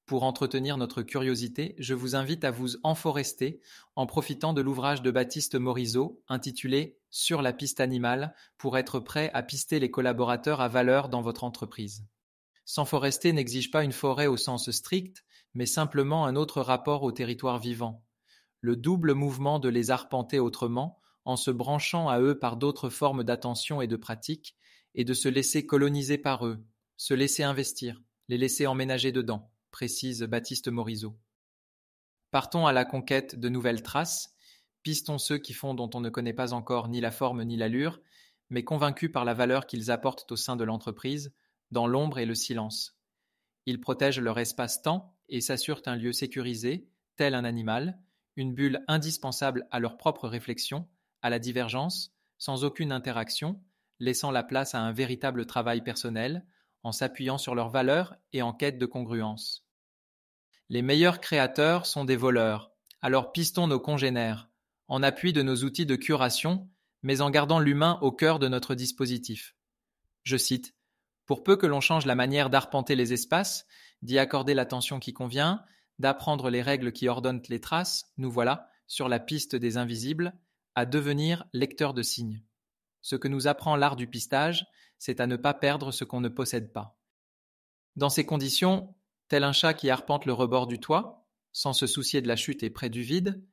Pour entretenir notre curiosité, je vous invite à vous enforester en profitant de l'ouvrage de Baptiste Morisot intitulé « Sur la piste animale » pour être prêt à pister les collaborateurs à valeur dans votre entreprise. S'enforester n'exige pas une forêt au sens strict, mais simplement un autre rapport au territoire vivant. Le double mouvement de les arpenter autrement, en se branchant à eux par d'autres formes d'attention et de pratique, et de se laisser coloniser par eux, se laisser investir, les laisser emménager dedans, précise Baptiste Morisot. Partons à la conquête de nouvelles traces, pistons ceux qui font dont on ne connaît pas encore ni la forme ni l'allure, mais convaincus par la valeur qu'ils apportent au sein de l'entreprise, dans l'ombre et le silence. Ils protègent leur espace-temps et s'assurent un lieu sécurisé, tel un animal, une bulle indispensable à leur propre réflexion, à la divergence, sans aucune interaction, laissant la place à un véritable travail personnel, en s'appuyant sur leurs valeurs et en quête de congruence. Les meilleurs créateurs sont des voleurs, alors pistons nos congénères, en appui de nos outils de curation, mais en gardant l'humain au cœur de notre dispositif. Je cite: « Pour peu que l'on change la manière d'arpenter les espaces, d'y accorder l'attention qui convient, d'apprendre les règles qui ordonnent les traces, nous voilà, sur la piste des invisibles, à devenir lecteurs de signes. Ce que nous apprend l'art du pistage, c'est à ne pas perdre ce qu'on ne possède pas. » Dans ces conditions, tel un chat qui arpente le rebord du toit, sans se soucier de la chute et près du vide,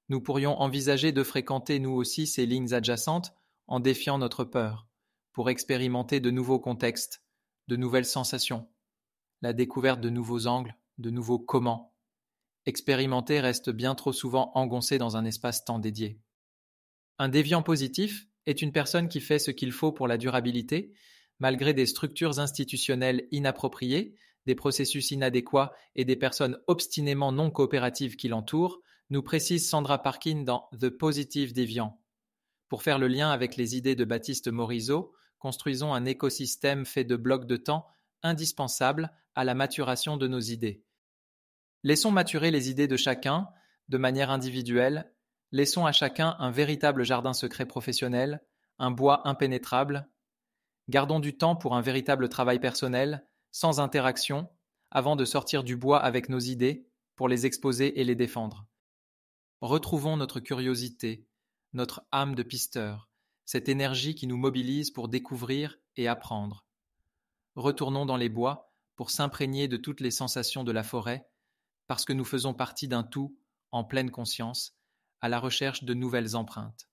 nous pourrions envisager de fréquenter nous aussi ces lignes adjacentes en défiant notre peur, pour expérimenter de nouveaux contextes, de nouvelles sensations, la découverte de nouveaux angles, de nouveaux comment. Expérimenter reste bien trop souvent engoncé dans un espace-temps dédié. Un déviant positif est une personne qui fait ce qu'il faut pour la durabilité, malgré des structures institutionnelles inappropriées, des processus inadéquats et des personnes obstinément non coopératives qui l'entourent, nous précise Sandra Parkin dans The Positive Déviant. Pour faire le lien avec les idées de Baptiste Morisot, construisons un écosystème fait de blocs de temps indispensables à la maturation de nos idées. Laissons maturer les idées de chacun, de manière individuelle. Laissons à chacun un véritable jardin secret professionnel, un bois impénétrable. Gardons du temps pour un véritable travail personnel, sans interaction, avant de sortir du bois avec nos idées, pour les exposer et les défendre. Retrouvons notre curiosité, notre âme de pisteur, cette énergie qui nous mobilise pour découvrir et apprendre. Retournons dans les bois pour s'imprégner de toutes les sensations de la forêt, parce que nous faisons partie d'un tout, en pleine conscience, à la recherche de nouvelles empreintes.